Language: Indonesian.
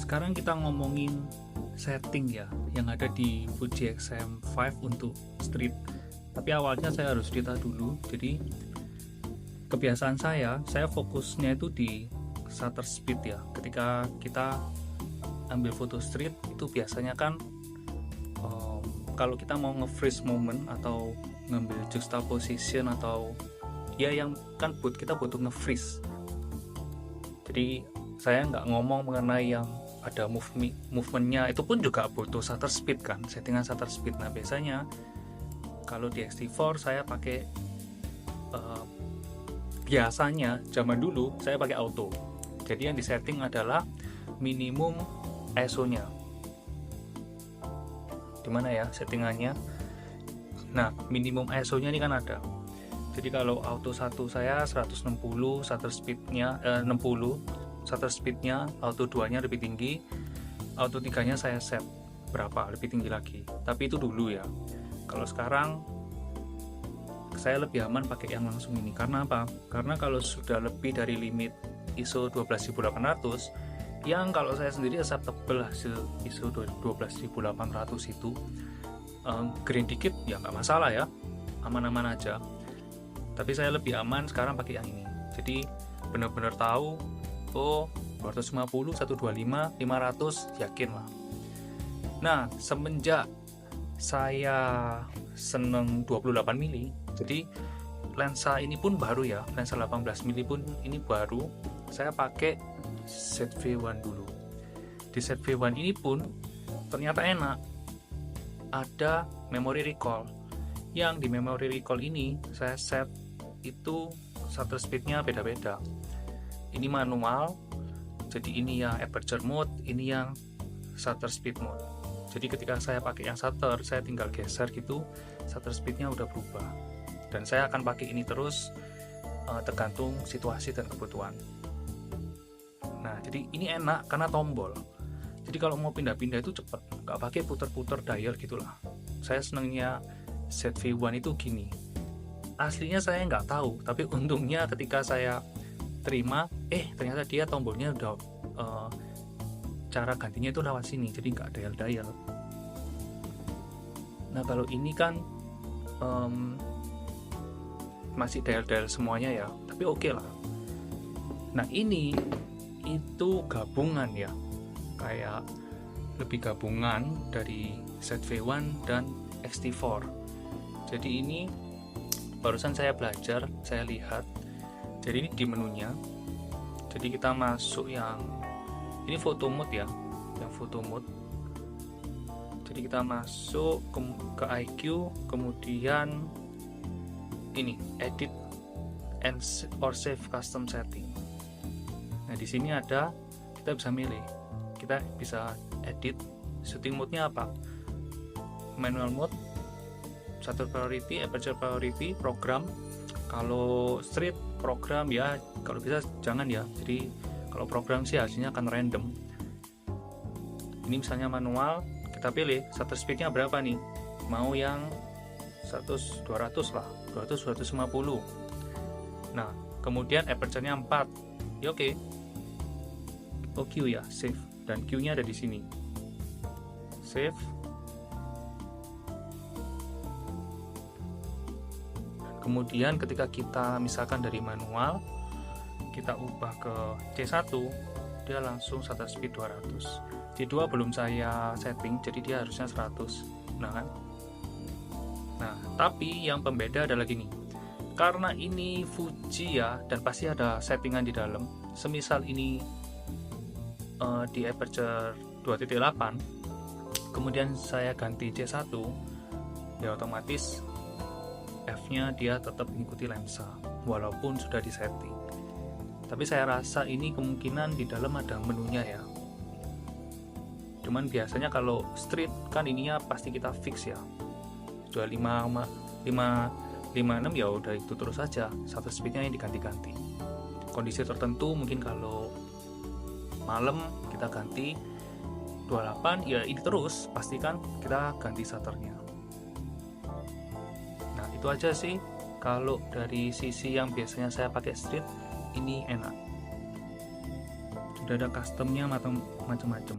sekarang kita ngomongin setting ya yang ada di Fuji XM5 untuk street. Tapi awalnya saya harus cerita dulu. Jadi kebiasaan saya fokusnya itu di shutter speed ya. Ketika kita ambil foto street itu biasanya kan kalau kita mau nge-freeze moment atau ngambil juxtaposition atau ya yang kan kita butuh nge-freeze. Jadi saya nggak ngomong mengenai yang ada movementnya, itu pun juga butuh shutter speed kan, settingan shutter speed. Nah biasanya kalau di X-T4 saya pakai biasanya zaman dulu saya pakai auto. Jadi yang disetting adalah minimum ISO-nya. Dimana ya settingannya? Nah minimum ISO-nya ini kan ada. Jadi kalau auto 1 saya 160 shutter speednya 60 shutter speednya, auto 2 nya lebih tinggi, auto 3 nya saya set berapa lebih tinggi lagi. Tapi itu dulu ya. Kalau sekarang saya lebih aman pakai yang langsung ini. Karena apa? Karena kalau sudah lebih dari limit ISO 12800 yang kalau saya sendiri acceptable hasil ISO 12800 itu green dikit ya nggak masalah ya, aman-aman aja. Tapi saya lebih aman sekarang pakai yang ini. Jadi benar-benar tahu 250, 125, 500 yakin lah. Nah semenjak saya seneng 28 mili, jadi lensa ini pun baru ya, lensa 18 mili pun ini baru. Saya pakai ZV-1 dulu. Di ZV-1 ini pun ternyata enak, ada memory recall. Yang di memory recall ini saya set itu shutter speednya beda-beda. Ini manual, jadi ini yang aperture mode, ini yang shutter speed mode. Jadi ketika saya pakai yang shutter, saya tinggal geser gitu, shutter speednya udah berubah. Dan saya akan pakai ini terus tergantung situasi dan kebutuhan. Nah jadi ini enak karena tombol. Jadi kalau mau pindah-pindah itu cepet, nggak pakai puter-puter dial gitulah. Saya senengnya ZV-1 itu gini. Aslinya saya nggak tahu, tapi untungnya ketika saya terima, ternyata dia tombolnya udah cara gantinya itu lewat sini, jadi nggak dial-dial. Nah kalau ini kan masih dial-dial semuanya ya, tapi oke lah. Nah ini itu gabungan ya, kayak lebih gabungan dari ZV-1 dan X-T4. Jadi ini barusan saya belajar, saya lihat. Jadi ini di menunya. Jadi kita masuk yang ini photo mode ya, yang photo mode. Jadi kita masuk ke IQ, kemudian ini edit and or save custom setting. Nah di sini ada, kita bisa milih, kita bisa edit shooting mode-nya apa, manual mode, shutter priority, aperture priority, program. Kalau street program ya kalau bisa jangan ya. Jadi kalau program sih hasilnya akan random. Ini misalnya manual, kita pilih shutter speednya berapa nih, mau yang 200 lah, 200 250. Nah kemudian aperture-nya 4 ya, oke. Q ya, save, dan Q nya ada di sini, save. Kemudian ketika kita misalkan dari manual kita ubah ke C1, dia langsung shutter speed 200. C2 belum saya setting, jadi dia harusnya 100. Nah kan, nah tapi yang pembeda adalah gini, karena ini Fuji ya, dan pasti ada settingan di dalam. Semisal ini di aperture 2.8, kemudian saya ganti C1 ya, otomatis F-nya dia tetap mengikuti lensa walaupun sudah disetting. Tapi saya rasa ini kemungkinan di dalam ada menunya ya. Cuman biasanya kalau street kan ininya pasti kita fix ya, 25, 56 ya udah itu terus saja, shutter speednya yang diganti-ganti. Kondisi tertentu mungkin kalau malam kita ganti 28 ya ini terus, pastikan kita ganti shutternya. Nah itu aja sih kalau dari sisi yang biasanya saya pakai street, ini enak, sudah ada customnya macam-macam.